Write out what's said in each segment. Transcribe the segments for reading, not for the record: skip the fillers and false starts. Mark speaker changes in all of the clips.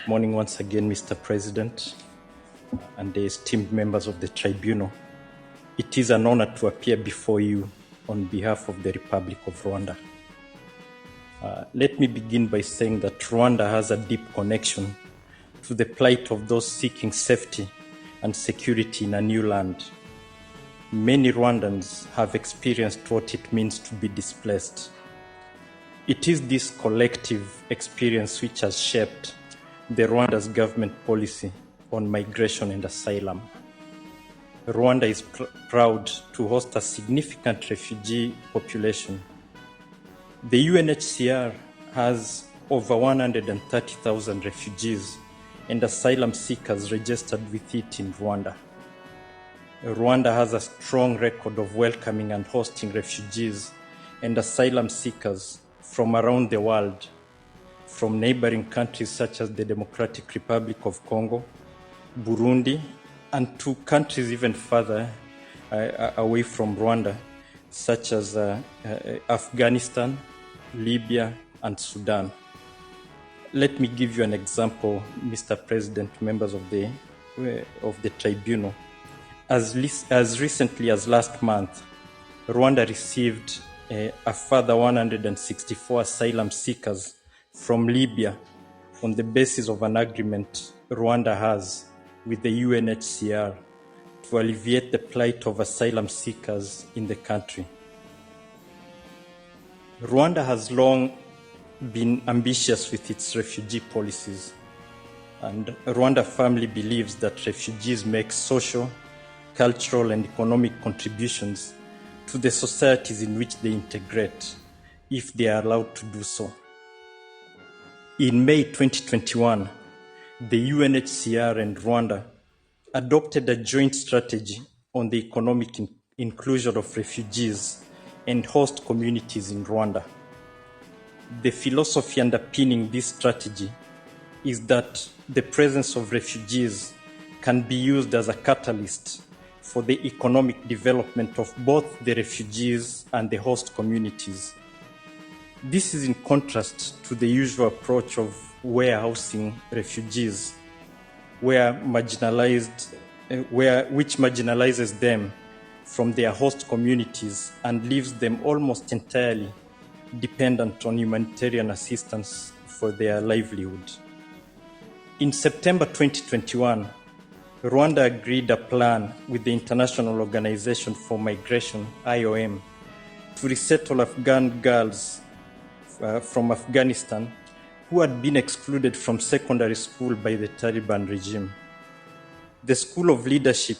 Speaker 1: morning once again, Mr. President and the esteemed members of the tribunal. It is an honor to appear before you on behalf of the Republic of Rwanda. Let me begin by saying that Rwanda has a deep connection to the plight of those seeking safety and security in a new land. Many Rwandans have experienced what it means to be displaced. It is this collective experience which has shaped the Rwanda's government policy on migration and asylum. Rwanda is proud to host a significant refugee population. The UNHCR has over 130,000 refugees and asylum seekers registered with it in Rwanda. Rwanda has a strong record of welcoming and hosting refugees and asylum seekers from around the world, from neighboring countries such as the Democratic Republic of Congo, Burundi, and to countries even further away from Rwanda, such as Afghanistan, Libya, and Sudan. Let me give you an example, Mr. President, members of the tribunal. As recently as last month, Rwanda received a further 164 asylum seekers from Libya on the basis of an agreement Rwanda has with the UNHCR to alleviate the plight of asylum seekers in the country. Rwanda has long been ambitious with its refugee policies, and Rwanda firmly believes that refugees make social, cultural, and economic contributions to the societies in which they integrate, if they are allowed to do so. In May 2021, the UNHCR and Rwanda adopted a joint strategy on the economic inclusion of refugees and host communities in Rwanda. The philosophy underpinning this strategy is that the presence of refugees can be used as a catalyst for the economic development of both the refugees and the host communities. This is in contrast to the usual approach of warehousing refugees, which marginalizes them from their host communities and leaves them almost entirely dependent on humanitarian assistance for their livelihood. In September 2021, Rwanda agreed a plan with the International Organization for Migration, IOM, to resettle Afghan girls from Afghanistan who had been excluded from secondary school by the Taliban regime. The School of Leadership,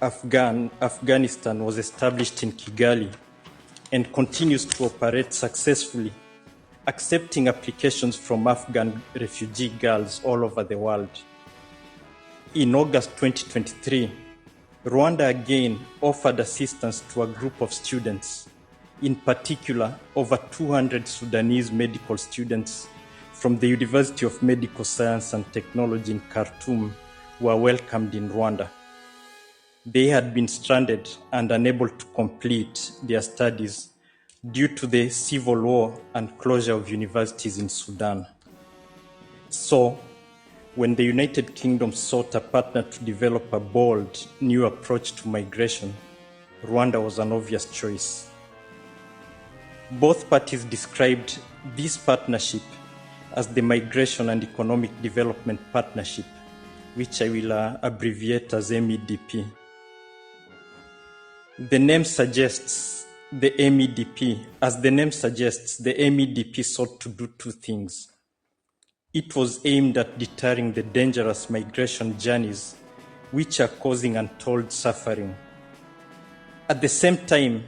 Speaker 1: Afghanistan, was established in Kigali and continues to operate successfully, accepting applications from Afghan refugee girls all over the world. In August 2023, Rwanda again offered assistance to a group of students, in particular over 200 Sudanese medical students from the University of Medical Science and Technology in Khartoum were welcomed in Rwanda. They had been stranded and unable to complete their studies due to the civil war and closure of universities in Sudan. So, when the United Kingdom sought a partner to develop a bold, new approach to migration, Rwanda was an obvious choice. Both parties described this partnership as the Migration and Economic Development Partnership, which I will abbreviate as MEDP. The name suggests the MEDP sought to do two things. It was aimed at deterring the dangerous migration journeys which are causing untold suffering. At the same time,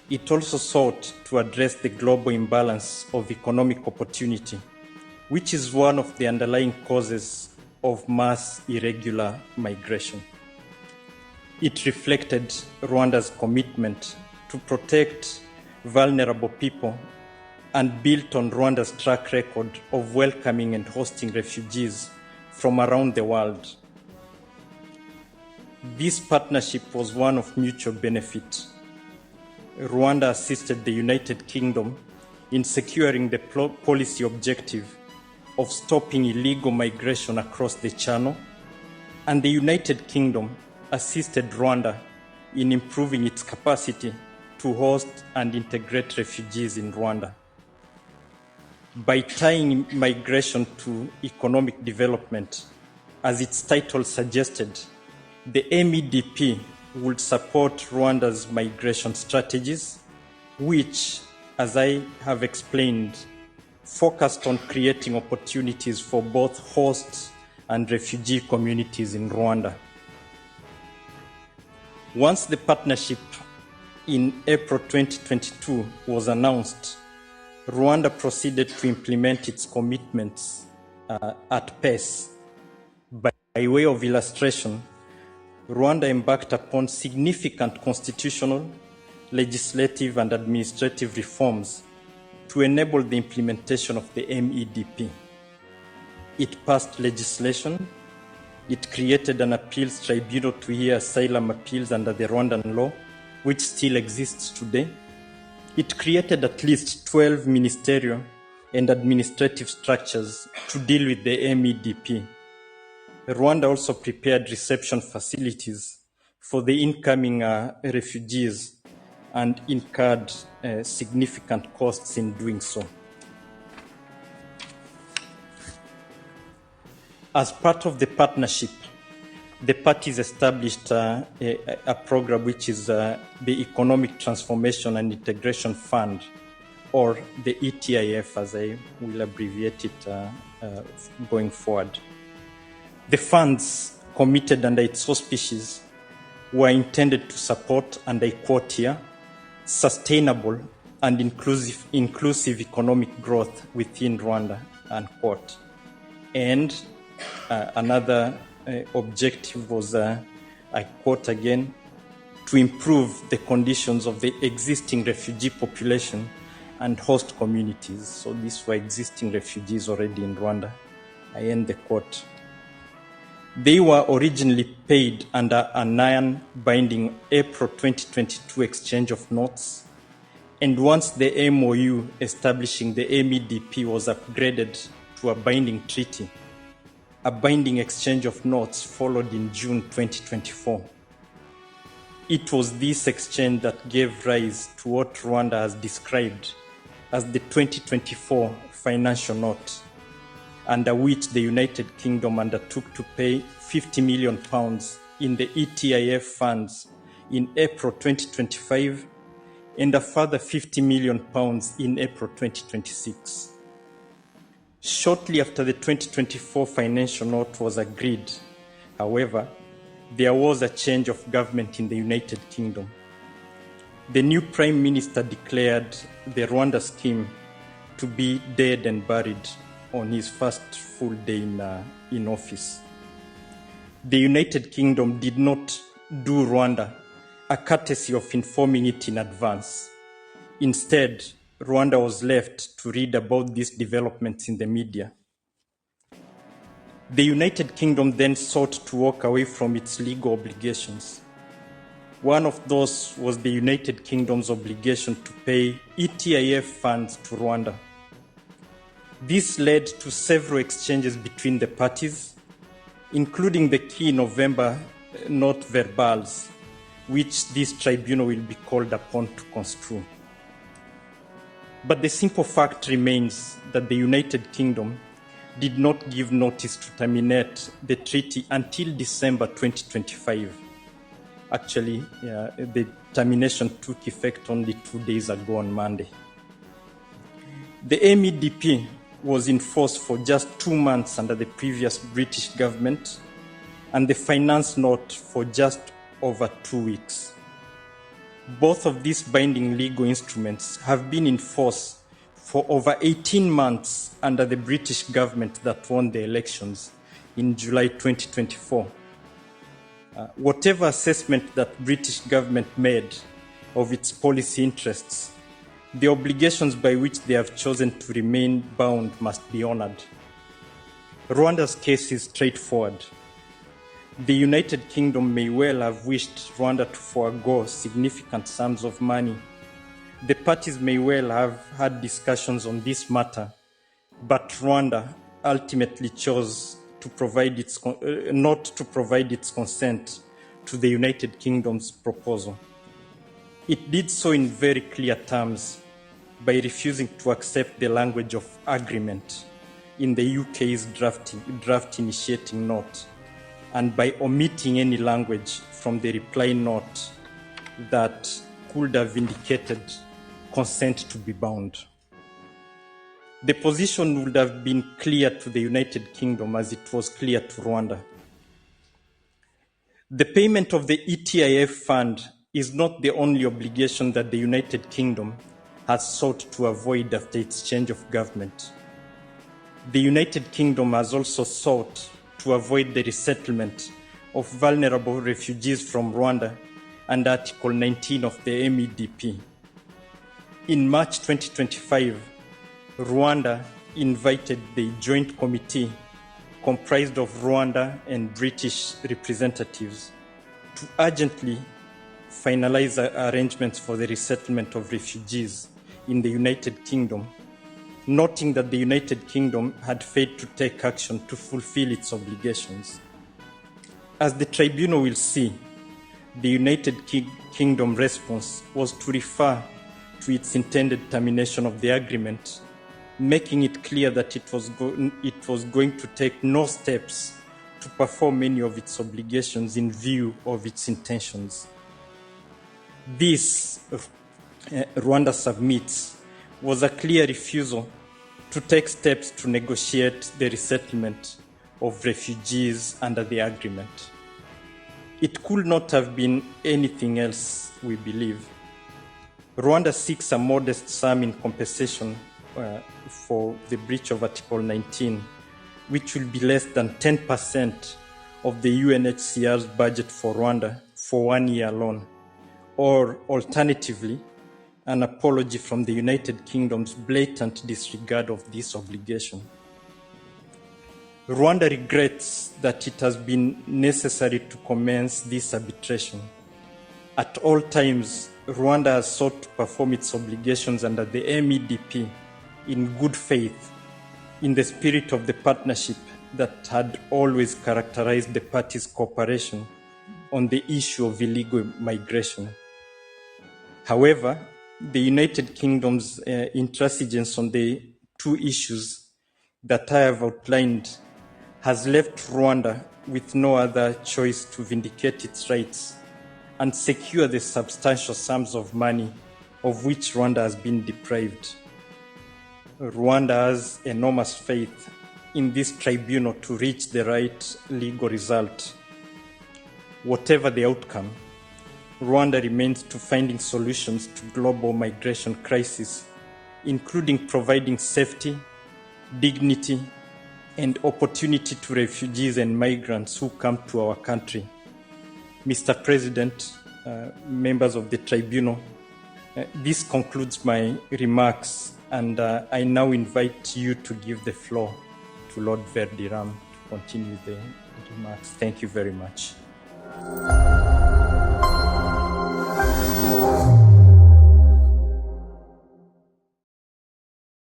Speaker 1: it also sought to address the global imbalance of economic opportunity, which is one of the underlying causes of mass irregular migration. It reflected Rwanda's commitment to protect vulnerable people and built on Rwanda's track record of welcoming and hosting refugees from around the world. This partnership was one of mutual benefit. Rwanda assisted the United Kingdom in securing the policy objective of stopping illegal migration across the Channel, and the United Kingdom assisted Rwanda in improving its capacity to host and integrate refugees in Rwanda. By tying migration to economic development, as its title suggested, the MEDP would support Rwanda's migration strategies, which, as I have explained, focused on creating opportunities for both host and refugee communities in Rwanda. Once the partnership in April 2022 was announced, Rwanda proceeded to implement its commitments at pace. By way of illustration, Rwanda embarked upon significant constitutional, legislative, and administrative reforms to enable the implementation of the MEDP. It passed legislation, it created an appeals tribunal to hear asylum appeals under the Rwandan law, which still exists today. It created at least 12 ministerial and administrative structures to deal with the MEDP. Rwanda also prepared reception facilities for the incoming refugees and incurred significant costs in doing so. As part of the partnership, the parties established a program which is the Economic Transformation and Integration Fund, or the ETIF, as I will abbreviate it going forward. The funds committed under its auspices were intended to support, and I quote here, sustainable and inclusive economic growth within Rwanda, unquote. And another objective was, I quote again, to improve the conditions of the existing refugee population and host communities. So these were existing refugees already in Rwanda. I end the quote. They were originally paid under a non-binding April 2022 exchange of notes, and once the MOU establishing the MEDP was upgraded to a binding treaty, a binding exchange of notes followed in June 2024. It was this exchange that gave rise to what Rwanda has described as the 2024 financial note, under which the United Kingdom undertook to pay £50 million in the ETIF funds in April 2025 and a further £50 million in April 2026. Shortly after the 2024 financial note was agreed, however, there was a change of government in the United Kingdom. The new Prime Minister declared the Rwanda scheme to be dead and buried on his first full day in office. The United Kingdom did not do Rwanda a courtesy of informing it in advance. Instead, Rwanda was left to read about these developments in the media. The United Kingdom then sought to walk away from its legal obligations. One of those was the United Kingdom's obligation to pay ETIF funds to Rwanda. This led to several exchanges between the parties, including the key November note verbals, which this tribunal will be called upon to construe. But the simple fact remains that the United Kingdom did not give notice to terminate the treaty until December 2025. Actually, the termination took effect only 2 days ago on Monday. The MEDP was in force for just 2 months under the previous British government, and the finance note for just over 2 weeks. Both of these binding legal instruments have been in force for over 18 months under the British government that won the elections in July 2024. Whatever assessment that British government made of its policy interests, the obligations by which they have chosen to remain bound must be honored. Rwanda's case is straightforward. The United Kingdom may well have wished Rwanda to forego significant sums of money. The parties may well have had discussions on this matter, but Rwanda, ultimately chose to provide not to provide its consent to the United Kingdom's proposal. It did so in very clear terms by refusing to accept the language of agreement in the UK's draft initiating note, and by omitting any language from the reply note that could have indicated consent to be bound. The position would have been clear to the United Kingdom as it was clear to Rwanda. The payment of the ETIF fund is not the only obligation that the United Kingdom has sought to avoid after its change of government. The United Kingdom has also sought to avoid the resettlement of vulnerable refugees from Rwanda under Article 19 of the MEDP. In March 2025, Rwanda invited the Joint Committee comprised of Rwanda and British representatives to urgently finalize arrangements for the resettlement of refugees in the United Kingdom, noting that the United Kingdom had failed to take action to fulfill its obligations. As the tribunal will see, the United Kingdom response was to refer to its intended termination of the agreement, making it clear that it was going to take no steps to perform any of its obligations in view of its intentions. This, Rwanda submits, was a clear refusal to take steps to negotiate the resettlement of refugees under the agreement. It could not have been anything else, we believe. Rwanda seeks a modest sum in compensation for the breach of Article 19, which will be less than 10% of the UNHCR's budget for Rwanda for 1 year alone, or alternatively, an apology from the United Kingdom's blatant disregard of this obligation. Rwanda regrets that it has been necessary to commence this arbitration. At all times, Rwanda has sought to perform its obligations under the MEDP in good faith, in the spirit of the partnership that had always characterized the parties' cooperation on the issue of illegal migration. However, the United Kingdom's intransigence on the two issues that I have outlined has left Rwanda with no other choice to vindicate its rights and secure the substantial sums of money of which Rwanda has been deprived. Rwanda has enormous faith in this tribunal to reach the right legal result. Whatever the outcome, Rwanda remains to finding solutions to global migration crisis, including providing safety, dignity, and opportunity to refugees and migrants who come to our country. Mr. President, members of the tribunal, this concludes my remarks, and I now invite you to give the floor to Lord Verdiram to continue the remarks. Thank you very much.